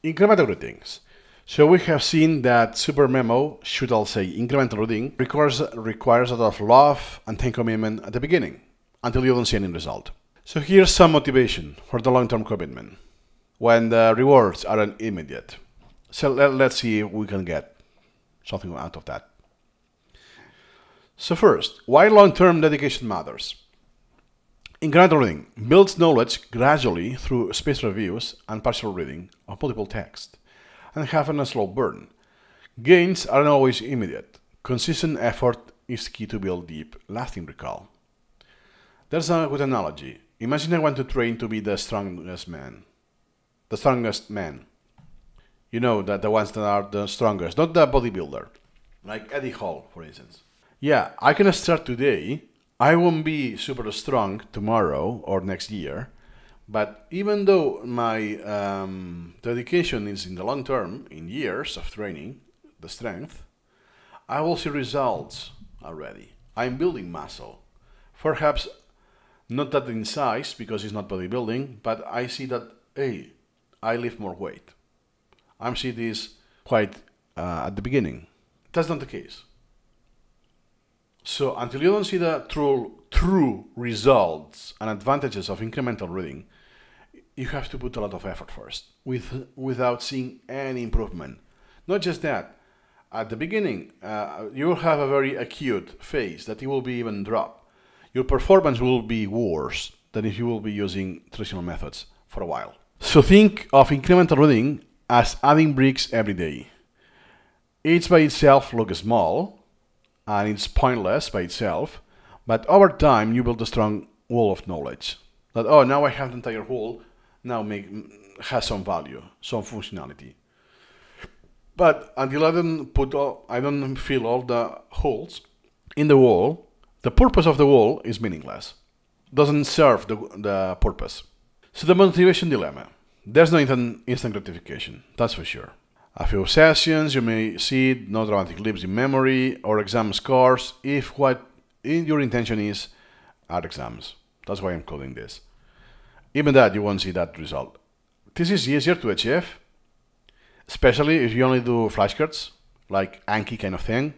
Incremental readings. So we have seen that Supermemo, should I say incremental reading, requires a lot of love and time commitment at the beginning, until you don't see any result. So here's some motivation for the long-term commitment, when the rewards aren't immediate. So let's see if we can get something out of that. So first, why long-term dedication matters. Incremental reading builds knowledge gradually through spaced reviews and partial reading of multiple texts, and having a slow burn. Gains aren't always immediate. Consistent effort is key to build deep, lasting recall. There's a good analogy. Imagine I want to train to be the strongest man. The strongest man. You know, that the ones that are the strongest, not the bodybuilder. Like Eddie Hall, for instance. Yeah, I can start today. I won't be super strong tomorrow or next year, but even though my dedication is in the long term, in years of training, the strength, I will see results already. I'm building muscle. Perhaps not that in size, because it's not bodybuilding, but I see that, hey, I lift more weight. I'm seeing this quite at the beginning. That's not the case. So until you don't see the true results and advantages of incremental reading, you have to put a lot of effort first, without seeing any improvement. Not just that, at the beginning, you will have a very acute phase that it will be even drop. Your performance will be worse than if you will be using traditional methods for a while. So think of incremental reading as adding bricks every day. Each by itself looks small, and it's pointless by itself, but over time you build a strong wall of knowledge. That, oh, now I have the entire wall, now has some value, some functionality. But until I don't fill all the holes in the wall, the purpose of the wall is meaningless. Doesn't serve the purpose. So the motivation dilemma. There's no instant gratification, that's for sure. A few sessions, you may see no dramatic leaps in memory or exam scores if what your intention is are exams. That's why I'm calling this. Even that, you won't see that result. This is easier to achieve, especially if you only do flashcards, like Anki kind of thing.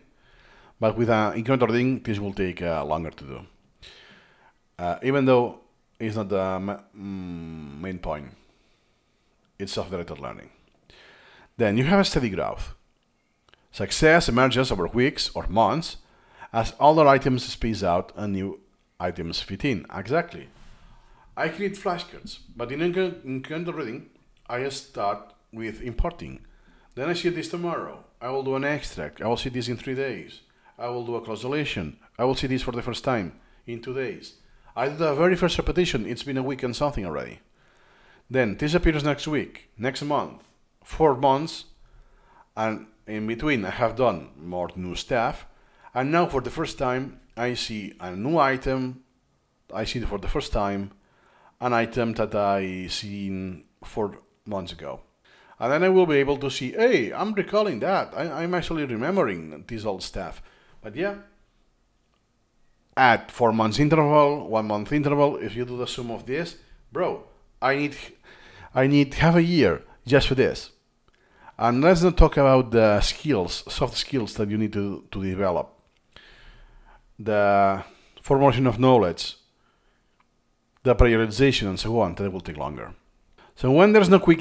But with an incremental reading, this will take longer to do. Even though it's not the main point. It's self-directed learning. Then you have a steady growth. Success emerges over weeks or months as older items space out and new items fit in. Exactly. I create flashcards, but in incremental reading, I start with importing. Then I see this tomorrow. I will do an extract. I will see this in 3 days. I will do a cross deletion. I will see this for the first time in 2 days. I do the very first repetition. It's been a week and something already. Then this appears next week, next month. 4 months, and in between I have done more new stuff, and now for the first time I see a new item. I see for the first time an item that I seen 4 months ago, and then I will be able to see, hey, I'm recalling that, I'm actually remembering this old stuff. But yeah, at 4 months interval, 1 month interval, if you do the sum of this, bro, I need half a year just for this. And let's not talk about the skills, soft skills that you need to develop. The formation of knowledge, the prioritization and so on, that will take longer. So when there's no quick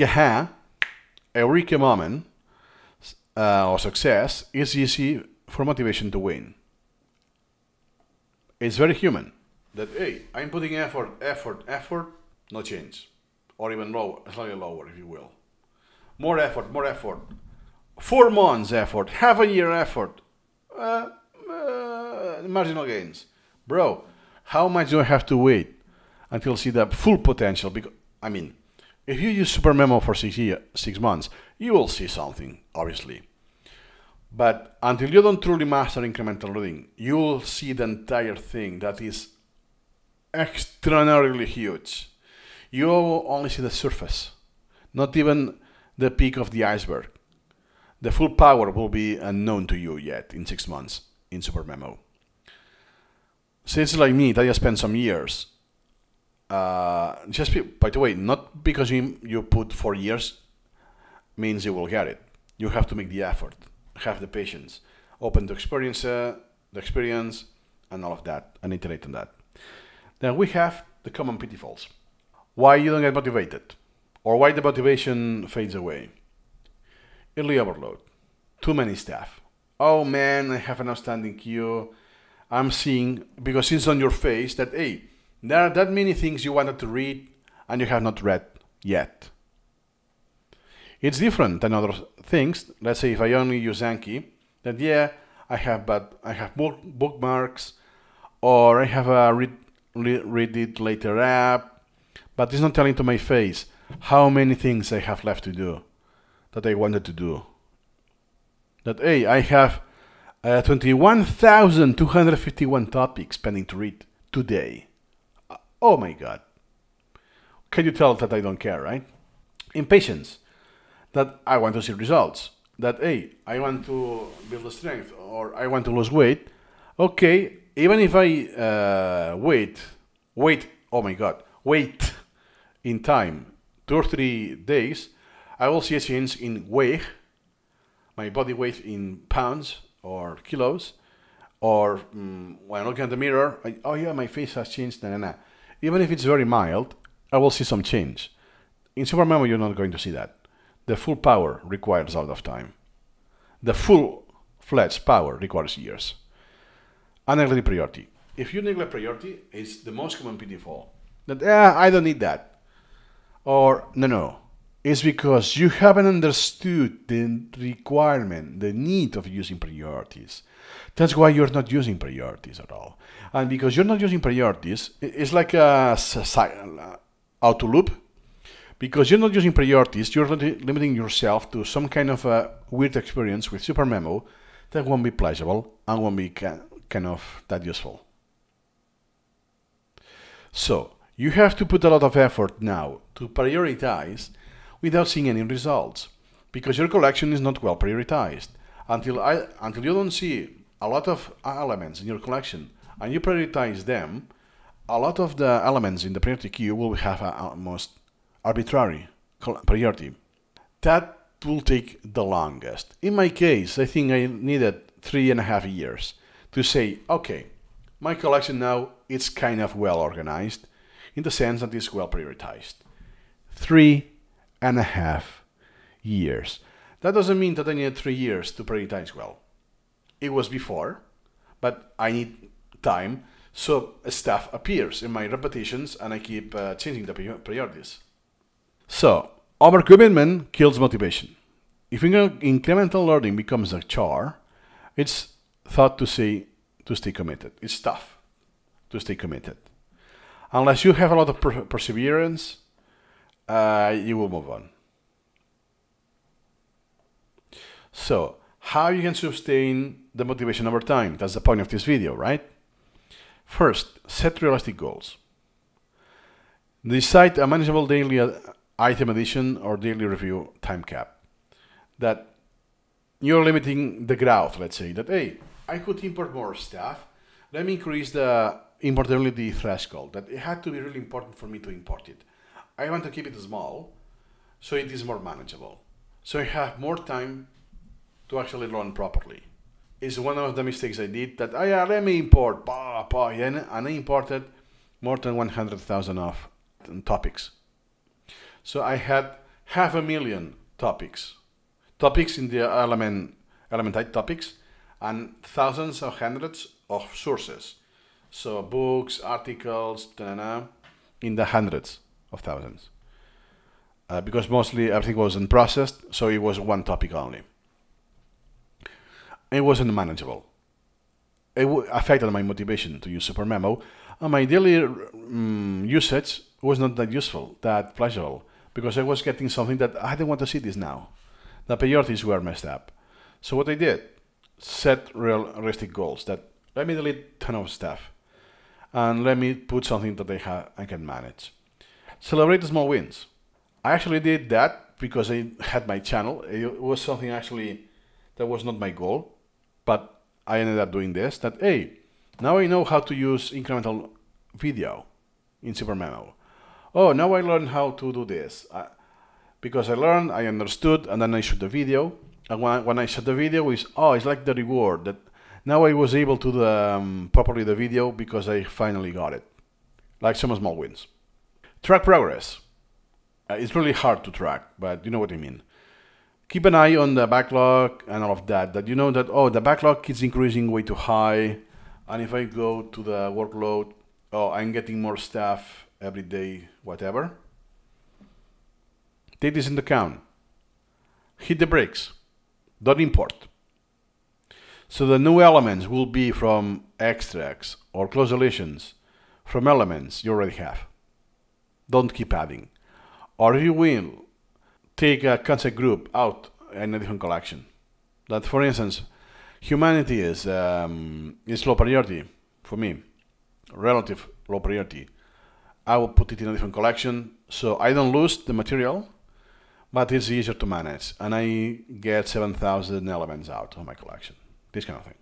eureka moment or success, it's easy for motivation to wane. It's very human that, hey, I'm putting effort, no change. Or even lower, slightly lower, if you will. More effort. 4 months effort, half a year effort. Marginal gains. Bro, how much do I have to wait until see the full potential? Because, I mean, if you use Supermemo for 6 months, you will see something, obviously. But until you don't truly master incremental reading, you will see the entire thing that is extraordinarily huge. You only see the surface, not even the peak of the iceberg. The full power will be unknown to you yet in 6 months in Supermemo. So it's like me that I spent some years. By the way, not because you put 4 years means you will get it. You have to make the effort, have the patience, open the experience, and all of that, and iterate on that. Then we have the common pitfalls. Why you don't get motivated, or why the motivation fades away. Early overload, too many staff. Oh man, I have an outstanding queue. I'm seeing, because it's on your face, that hey, there are that many things you wanted to read and you have not read yet. It's different than other things. Let's say if I only use Anki, then yeah, I have bookmarks, or I have a read it later app, but it's not telling to my face how many things I have left to do that I wanted to do. That hey, I have 21,251 topics pending to read today. Oh my God. Can you tell that I don't care, right? Impatience. That I want to see results. That hey, I want to build a strength, or I want to lose weight. Okay, even if I wait, oh my God, wait in time 2 or 3 days, I will see a change in weight, my body weight in pounds or kilos, or when I look at the mirror, oh yeah, my face has changed, Even if it's very mild, I will see some change. In Supermemo, you're not going to see that. The full power requires a lot of time. The full-fledged power requires years. And neglect priority. If you neglect priority, it's the most common pitfall. That, I don't need that. Or, no. It's because you haven't understood the requirement, the need of using priorities. That's why you're not using priorities at all. And because you're not using priorities, it's like a auto loop. Because you're not using priorities, you're limiting yourself to some kind of a weird experience with Supermemo that won't be pleasurable and won't be kind of that useful. So, you have to put a lot of effort now to prioritize without seeing any results, because your collection is not well prioritized. Until you don't see a lot of elements in your collection and you prioritize them, a lot of the elements in the priority queue will have almost arbitrary priority. That will take the longest. In my case, I think I needed 3.5 years to say, okay, my collection now it's kind of well organized in the sense that it's well prioritized. 3.5 years. That doesn't mean that I needed 3 years to prioritize well. It was before, but I need time, so stuff appears in my repetitions and I keep changing the priorities. So, overcommitment kills motivation. If incremental learning becomes a chore, it's thought to stay committed. It's tough to stay committed. Unless you have a lot of perseverance, you will move on. So, how you can sustain the motivation over time? That's the point of this video, right? First, set realistic goals. Decide a manageable daily item addition or daily review time cap. That you're limiting the growth, let's say, that, hey, I could import more stuff. Let me increase the importability threshold, that it had to be really important for me to import it. I want to keep it small, so it is more manageable. So I have more time to actually learn properly. It's one of the mistakes I did, that, oh yeah, let me import, and I imported more than 100,000 of topics. So I had 500,000 topics in the element type topics, and thousands or hundreds of sources. So books, articles, in the hundreds of thousands. Because mostly everything wasn't processed, so it was one topic only. It wasn't manageable. It affected my motivation to use Supermemo, and my daily usage was not that useful, that pleasurable, because I was getting something that I didn't want to see this now. The priorities were messed up. So what I did, set realistic goals, that let me delete a ton of stuff, and let me put something that I can manage. Celebrate the small wins. I actually did that because I had my channel. It was something actually that was not my goal, but I ended up doing this, that, hey, now I know how to use incremental video in Supermemo. Oh, now I learned how to do this. because I learned, I understood, and then I shot the video. And when I shot the video, it's like the reward that now I was able to do properly the video because I finally got it. Like some small wins. Track progress. It's really hard to track, but you know what I mean. Keep an eye on the backlog and all of that. That you know that, oh, the backlog is increasing way too high. And if I go to the workload, oh, I'm getting more stuff every day, whatever. Take this into account. Hit the brakes. Don't import. So the new elements will be from extracts or close relations from elements you already have. Don't keep adding. Or you will take a concept group out in a different collection. That, for instance, humanity is low priority for me, relative low priority. I will put it in a different collection so I don't lose the material, but it's easier to manage, and I get 7,000 elements out of my collection. This kind of thing.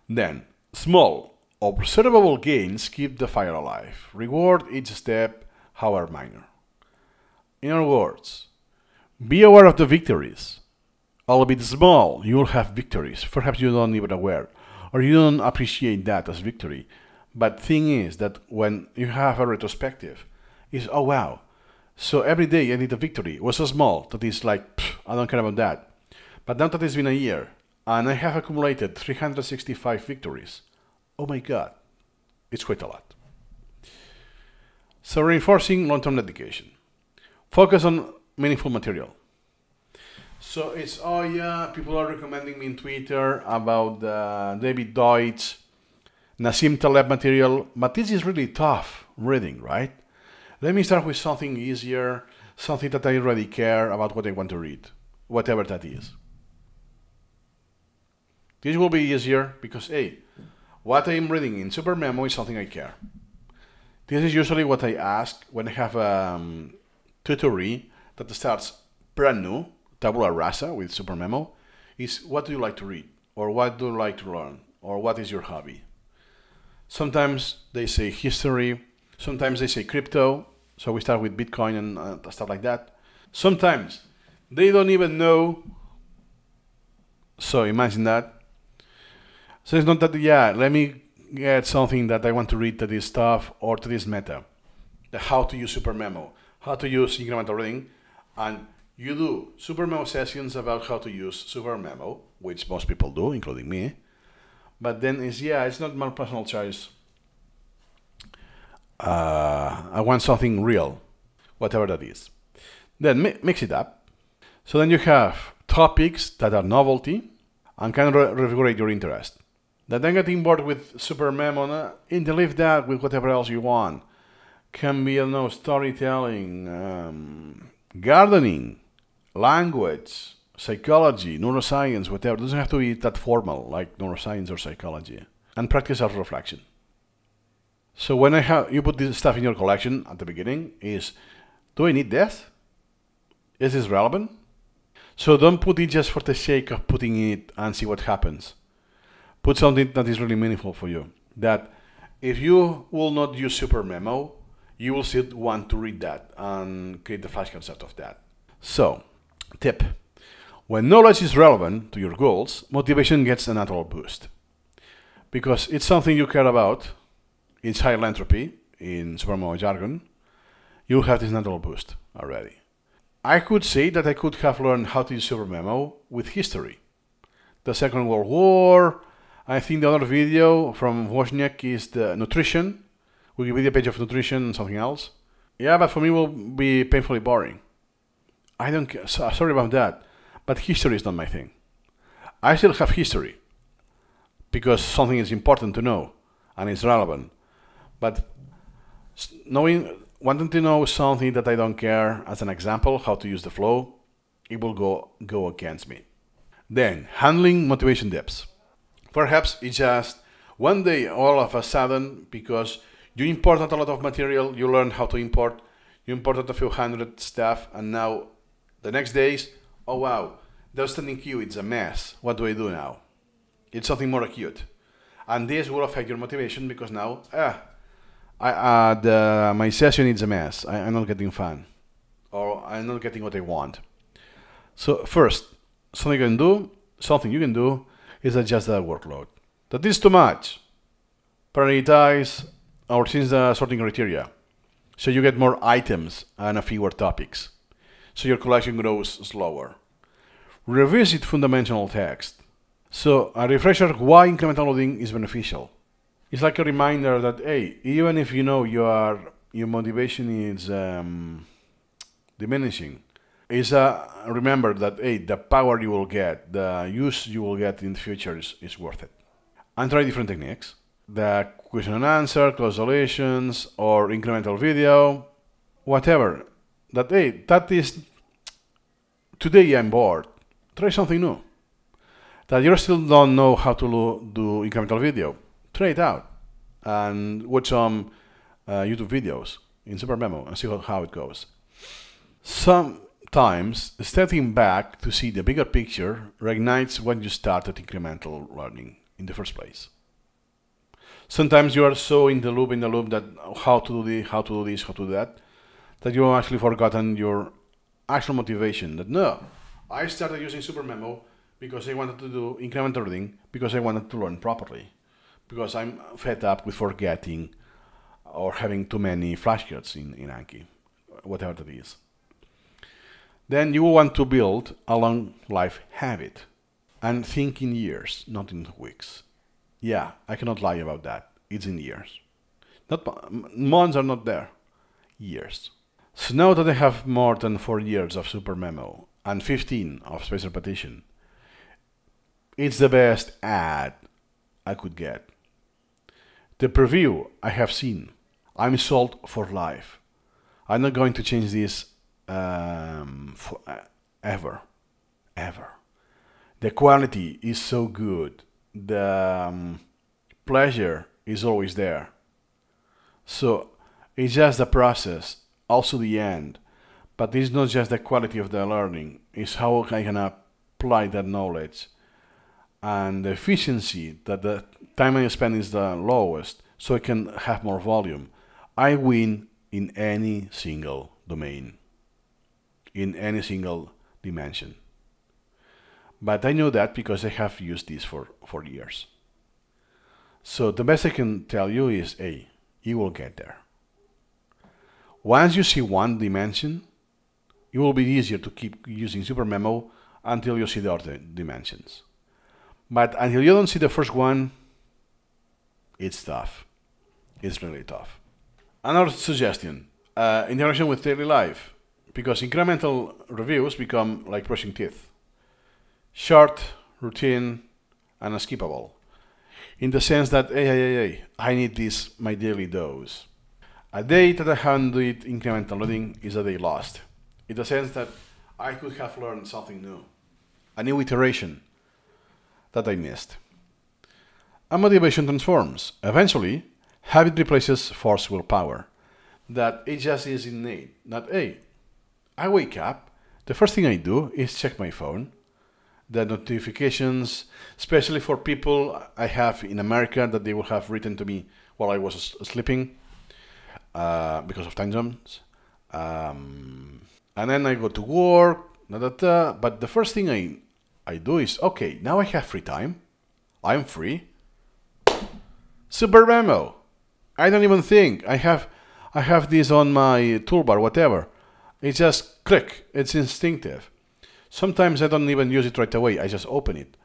Then, small, observable gains keep the fire alive. Reward each step, however minor. In other words, be aware of the victories. Albeit small, you will have victories. Perhaps you don't even aware, or you don't appreciate that as victory. But thing is that when you have a retrospective, it's, oh wow, so every day I did a victory. It was so small that it's like, I don't care about that. But now that it's been a year, and I have accumulated 365 victories, oh my god, it's quite a lot. So reinforcing long-term dedication. Focus on meaningful material. So it's, oh yeah, people are recommending me in Twitter about David Deutsch, Nassim Taleb material, but this is really tough reading, right? Let me start with something easier, something that I already care about what I want to read, whatever that is. This will be easier because, hey, what I'm reading in Supermemo is something I care. This is usually what I ask when I have a tutorial that starts brand new, tabula rasa with Supermemo, is what do you like to read? Or what do you like to learn? Or what is your hobby? Sometimes they say history, sometimes they say crypto, so we start with Bitcoin and stuff like that. Sometimes they don't even know, so imagine that. So it's not that, yeah, let me get something that I want to read to this stuff or to this meta. The how to use Supermemo, how to use incremental reading, and you do Supermemo sessions about how to use Supermemo, which most people do, including me. But then it's, yeah, it's not my personal choice. I want something real, whatever that is. Then mix it up. So then you have topics that are novelty and kind of revigorate your interest. Then getting bored with Supermemo, interleave that with whatever else you want. Can be, I don't know, storytelling, gardening, language, psychology, neuroscience, whatever. It doesn't have to be that formal like neuroscience or psychology. And practice self-reflection. So when you put this stuff in your collection at the beginning is, do I need this? Is this relevant? So don't put it just for the sake of putting it and see what happens. Put something that is really meaningful for you. That if you will not use Supermemo, you will still want to read that and create the flashcards out of that. So, tip. When knowledge is relevant to your goals, motivation gets a natural boost. Because it's something you care about, it's high entropy in Supermemo jargon, you'll have this natural boost already. I could say that I could have learned how to use Supermemo with history. The Second World War, I think the other video from Wozniak is the nutrition, Wikipedia page of nutrition and something else. Yeah, but for me it will be painfully boring. I don't care, sorry about that, but history is not my thing. I still have history, because something is important to know, and it's relevant. But wanting to know something that I don't care, as an example, how to use the flow, it will go against me. Then, handling motivation dips. Perhaps it's just one day all of a sudden, because you imported a lot of material, you learned how to import, you imported a few hundred stuff, and now the next days, oh wow, the standing queue, it's a mess. What do I do now? It's something more acute. And this will affect your motivation because now, my session is a mess. I'm not getting fun. or I'm not getting what I want. So first, something you can do is adjust the workload. That is too much. Prioritize or change the sorting criteria, so you get more items and fewer topics, so your collection grows slower. Revisit fundamental text. So a refresher why incremental loading is beneficial. It's like a reminder that, hey, even if you know your motivation is diminishing, is remember that, hey, the power you will get, the use you will get in the future is worth it. And try different techniques. The question and answer, close deletions, or incremental video, whatever. That, hey, that is, today I'm bored. Try something new. That you still don't know how to do incremental video. Try it out and watch some YouTube videos in Supermemo and see how it goes. Sometimes stepping back to see the bigger picture reignites when you started incremental learning in the first place. Sometimes you are so in the loop that how to do this, how to do that you have actually forgotten your actual motivation. That no, I started using Supermemo because I wanted to do incremental reading, because I wanted to learn properly, because I'm fed up with forgetting or having too many flashcards in Anki, whatever that is. Then you want to build a long life habit and think in years, not in weeks. Yeah, I cannot lie about that. It's in years. Months are not there. Years. So now that I have more than 4 years of Supermemo and 15 of spaced repetition, it's the best ad I could get. The preview I have seen. I'm sold for life. I'm not going to change this ever. The quality is so good. The pleasure is always there. So it's just the process, also the end. But it's not just the quality of the learning, it's how I can apply that knowledge and the efficiency, that the time I spend is the lowest, so I can have more volume. I win in any single domain, in any single dimension. But I know that because I have used this for years. So the best I can tell you is, hey, you will get there. Once you see one dimension, it will be easier to keep using Supermemo until you see the other dimensions. But until you don't see the first one, it's tough. It's really tough. Another suggestion, interaction with daily life, because incremental reviews become like brushing teeth. Short, routine, and skippable. In the sense that, hey, I need this, my daily dose. A day that I haven't done incremental loading is a day lost. In the sense that I could have learned something new. A new iteration that I missed. And motivation transforms. Eventually, habit replaces forced willpower. That it just is innate. That, hey, I wake up, the first thing I do is check my phone. The notifications, especially for people I have in America that they will have written to me while I was sleeping because of time zones. And then I go to work, but the first thing I do is, okay, now I have free time. I'm free. Supermemo. I don't even think. I have this on my toolbar, whatever. It's just click. It's instinctive. Sometimes I don't even use it right away, I just open it.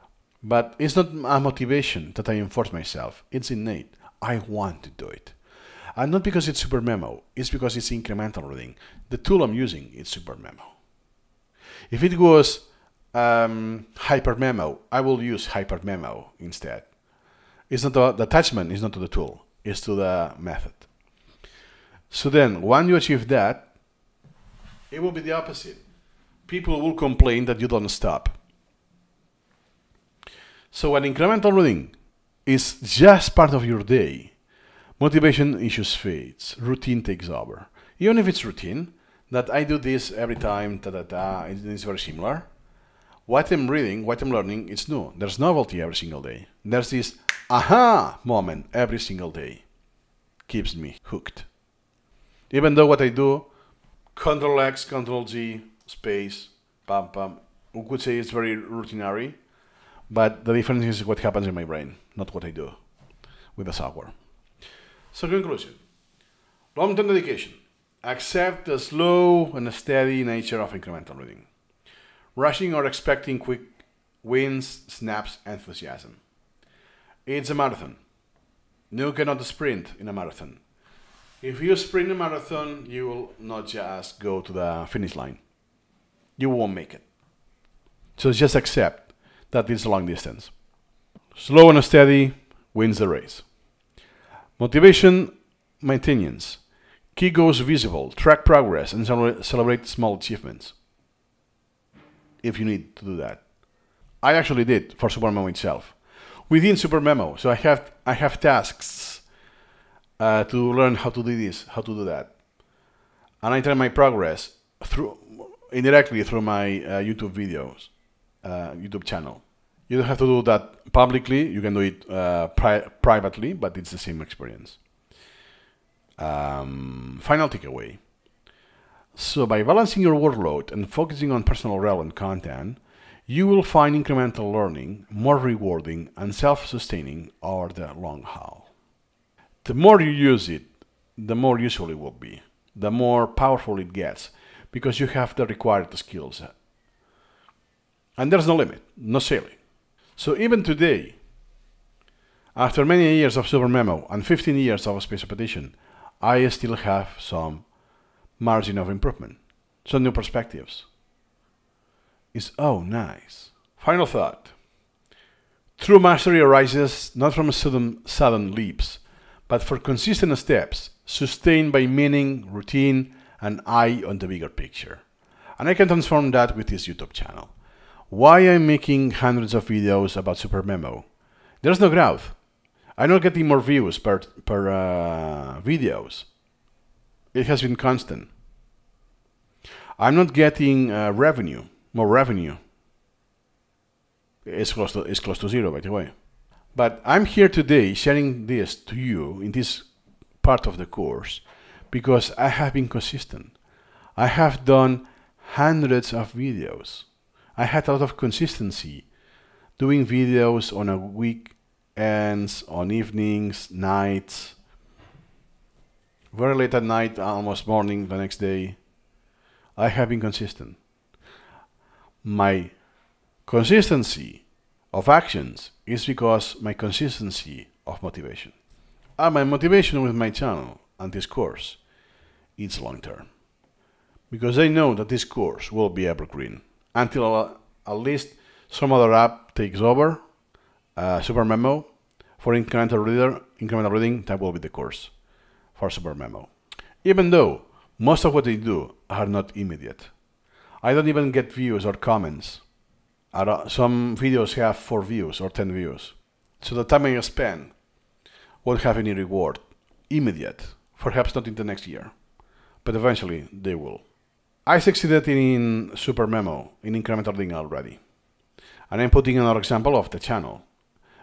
But it's not a motivation that I enforce myself, it's innate. I want to do it. And not because it's Supermemo, it's because it's incremental reading. The tool I'm using is Supermemo. If it was Hypermemo, I will use Hypermemo instead. It's not the attachment is not to the tool, it's to the method. So then, when you achieve that, it will be the opposite. People will complain that you don't stop. So when incremental reading is just part of your day, motivation issues fades, routine takes over. Even if it's routine, that I do this every time, it's very similar. What I'm reading, what I'm learning, it's new. There's novelty every single day. There's this aha moment every single day. Keeps me hooked. Even though what I do Control X, Control Z, space, pam, pam. We could say it's very routinary, but the difference is what happens in my brain, not what I do with the software. So conclusion, long-term dedication. Accept the slow and steady nature of incremental reading. Rushing or expecting quick wins snaps enthusiasm. It's a marathon. You cannot sprint in a marathon. If you sprint a marathon, you will not just go to the finish line. You won't make it. So just accept that it's a long distance. Slow and steady wins the race. Motivation maintenance. Keep goals visible, track progress, and celebrate small achievements. If you need to do that. I actually did for Supermemo itself. Within Supermemo, so I have tasks to learn how to do this, how to do that. And I track my progress indirectly through my YouTube videos, YouTube channel. You don't have to do that publicly, you can do it privately, but it's the same experience. Final takeaway. So by balancing your workload and focusing on personal relevant content, you will find incremental learning more rewarding and self-sustaining over the long haul. The more you use it, the more useful it will be, the more powerful it gets, because you have the required skills. And there's no limit, no ceiling. So even today, after many years of Supermemo and 15 years of space repetition, I still have some margin of improvement, some new perspectives. It's nice. Final thought. True mastery arises not from sudden leaps, but for consistent steps, sustained by meaning, routine, and eye on the bigger picture. And I can transform that with this YouTube channel. Why I'm making hundreds of videos about Supermemo? There's no growth. I'm not getting more views per videos. It has been constant. I'm not getting more revenue. It's close to zero, by the way. But I'm here today sharing this to you in this part of the course because I have been consistent. I have done hundreds of videos. I had a lot of consistency doing videos on a weekends, on evenings, nights, very late at night, almost morning the next day. I have been consistent. My consistency of actions is because my consistency of motivation. And my motivation with my channel and this course is long term. Because I know that this course will be evergreen until at least some other app takes over, Supermemo. For incremental reading, that will be the course for Supermemo. Even though most of what I do are not immediate. I don't even get views or comments. Some videos have 4 views or 10 views. So the time I spend won't have any reward immediate, perhaps not in the next year, but eventually they will. I succeeded in Supermemo, in incremental reading already. And I'm putting another example of the channel,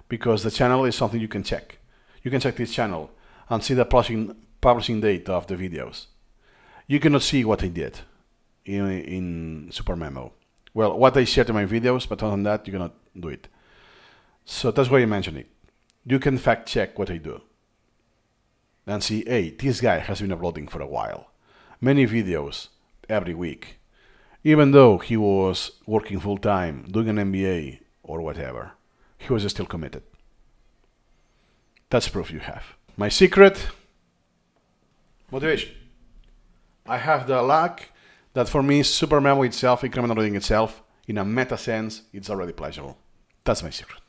because the channel is something you can check. You can check this channel and see the publishing date of the videos. You cannot see what I did in Supermemo. Well, what I shared in my videos, but other than that, you cannot do it. So that's why I mention it. You can fact check what I do and see, hey, this guy has been uploading for a while. Many videos every week, even though he was working full-time, doing an MBA or whatever, he was still committed. That's proof you have. My secret, motivation. I have the luck that for me, Supermemo itself, incremental reading itself, in a meta sense, it's already pleasurable. That's my secret.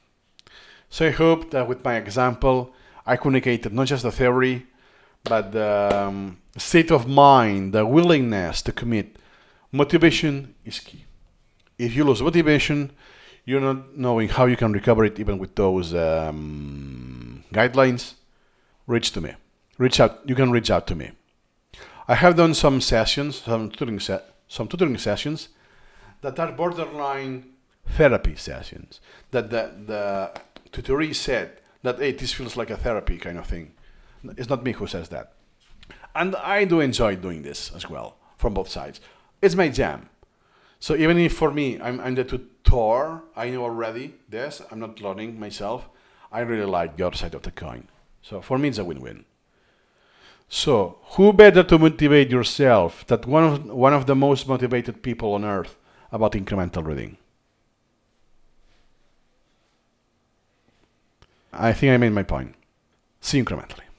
So I hope that with my example, I communicated not just the theory, but the state of mind, the willingness to commit. Motivation is key. If you lose motivation, you're not knowing how you can recover it even with those guidelines. Reach to me. Reach out. You can reach out to me. I have done some sessions, some tutoring sessions that are borderline therapy sessions. That the tutoree said that, hey, this feels like a therapy kind of thing. It's not me who says that. And I do enjoy doing this as well from both sides. It's my jam. So even if for me, I'm the tutor, I know already this, I'm not learning myself, I really like the other side of the coin. So for me, it's a win-win. So who better to motivate yourself than one of the most motivated people on earth about incremental reading? I think I made my point. See you incrementally.